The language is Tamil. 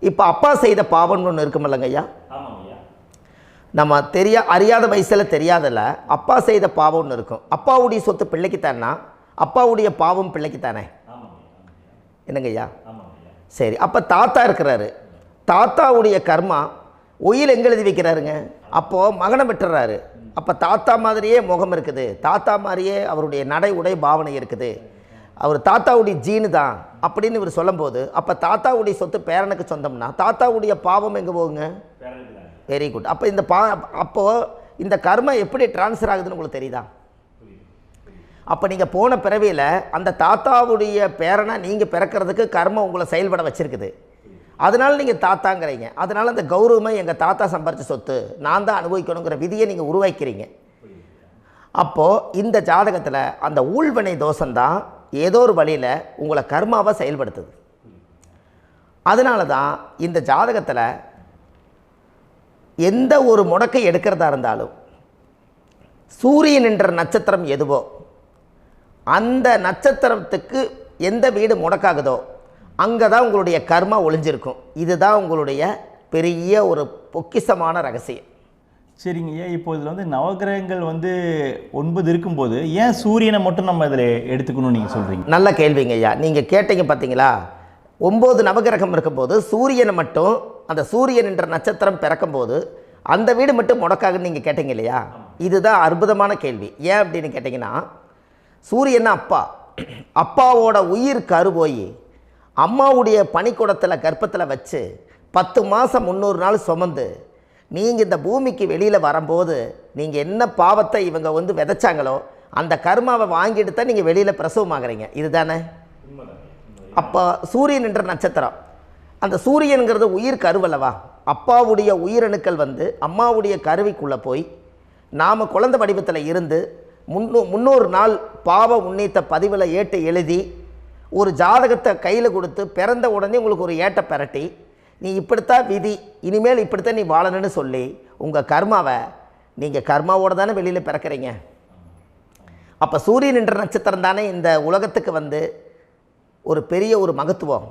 இப்போ அப்பா செய்த பாவம்னு ஒன்று இருக்குமில்லங்க ஐயா, ஆமாம் ஐயா. நம்ம அறியாத வயசில் தெரியாதல அப்பா செய்த பாவம் ஒன்று இருக்கும். அப்பாவுடைய சொத்து பிள்ளைக்குத்தானா, அப்பாவுடைய பாவம் பிள்ளைக்குத்தானே? ஆமாம் ஐயா. என்னங்க ஐயா? ஆமாம் ஐயா. சரி, அப்போ தாத்தா இருக்கிறாரு, தாத்தாவுடைய கர்மா ஒயில் எங்கே எழுதி வைக்கிறாருங்க? அப்போது மகனை விட்டுறாரு. அப்போ தாத்தா மாதிரியே முகம் இருக்குது, தாத்தா மாதிரியே அவருடைய நடை உடை பாவனை இருக்குது, அவர் தாத்தாவுடைய ஜீனு தான் அப்படின்னு இவர் சொல்லும்போது, அப்போ தாத்தாவுடைய சொத்து பேரனுக்கு சொந்தம்னா தாத்தாவுடைய பாவம் எங்கே போகுங்க? Very good. அப்போ அப்போது இந்த கர்மா எப்படி டிரான்ஸ்ஃபர் ஆகுதுன்னு உங்களுக்கு தெரியுதா? அப்போ நீங்கள் போன பிறவியில் அந்த தாத்தாவுடைய பேரனை நீங்கள் பிறக்கிறதுக்கு கர்மா உங்களை செயல்பட வச்சுருக்குது. அதனால் நீங்கள் தாத்தாங்கிறீங்க. அதனால் அந்த கௌரவமை எங்கள் தாத்தா சம்பாரித்த சொத்து நான் தான் அனுபவிக்கணுங்கிற விதியை நீங்கள் உருவாக்கிறீங்க. அப்போது இந்த ஜாதகத்தில் அந்த ஊழ்வினை தோஷந்தான் ஏதோ ஒரு வழியில் உங்களை கர்மாவை செயல்படுத்துது. அதனால தான் இந்த ஜாதகத்தில் எந்த ஒரு முடக்கை எடுக்கிறதா இருந்தாலும் சூரியன் என்ற நட்சத்திரம் எதுவோ அந்த நட்சத்திரத்துக்கு எந்த வீடு முடக்காகுதோ அங்கே தான் உங்களுடைய கர்மா ஒளிஞ்சிருக்கும். இதுதான் உங்களுடைய பெரிய ஒரு பொக்கிஷமான ரகசியம். சரிங்க ஐயா. இப்போ இதில் வந்து நவகிரகங்கள் வந்து 9 இருக்கும்போது ஏன் சூரியனை மட்டும் நம்ம இதில் எடுத்துக்கணும்னு நீங்கள் சொல்கிறீங்க? நல்ல கேள்விங்க ஐயா. நீங்கள் கேட்டீங்க பார்த்தீங்களா, 9 நவகிரகம் இருக்கும்போது சூரியனை மட்டும், அந்த சூரியன் என்ற நட்சத்திரம் பிறக்கும்போது அந்த வீடு மட்டும் முடக்காகுன்னு நீங்கள் கேட்டீங்க இல்லையா? இதுதான் அற்புதமான கேள்வி. ஏன் அப்படின்னு கேட்டிங்கன்னா, சூரியன் அப்பா, அப்பாவோட உயிர் கருவோய் அம்மாவுடைய பனிக்கூடத்தில் கர்ப்பத்தில் வச்சு 10 மாதம் 300 நாள் சுமந்து நீங்கள் இந்த பூமிக்கு வெளியில் வரும்போது நீங்கள் என்ன பாவத்தை இவங்க வந்து விதைச்சாங்களோ அந்த கர்மாவை வாங்கிட்டு தான் நீங்கள் வெளியில் பிரசவமாகறீங்க. இதுதானே? அப்போ சூரியன் என்ற நட்சத்திரம், அந்த சூரியனுங்கிறது உயிர் கருவல்லவா? அப்பாவுடைய உயிரணுக்கள் வந்து அம்மாவுடைய கருவிக்குள்ளே போய் நாம் குழந்தை வடிவத்தில் இருந்து 300 நாள் பாவ உன்னித்த பதிவில் ஏட்டை எழுதி ஒரு ஜாதகத்தை கையில் கொடுத்து பிறந்த உடனே உங்களுக்கு ஒரு ஏட்டை பெரட்டி நீ இப்படித்தான் விதி, இனிமேல் இப்படித்தான் நீ வாழணும்னு சொல்லி உங்கள் கர்மாவை நீங்கள் கர்மாவோடு தானே வெளியில் பிறக்கிறீங்க. அப்போ சூரியன் என்ற நட்சத்திரம் தானே இந்த உலகத்துக்கு வந்து ஒரு பெரிய ஒரு மகத்துவம்.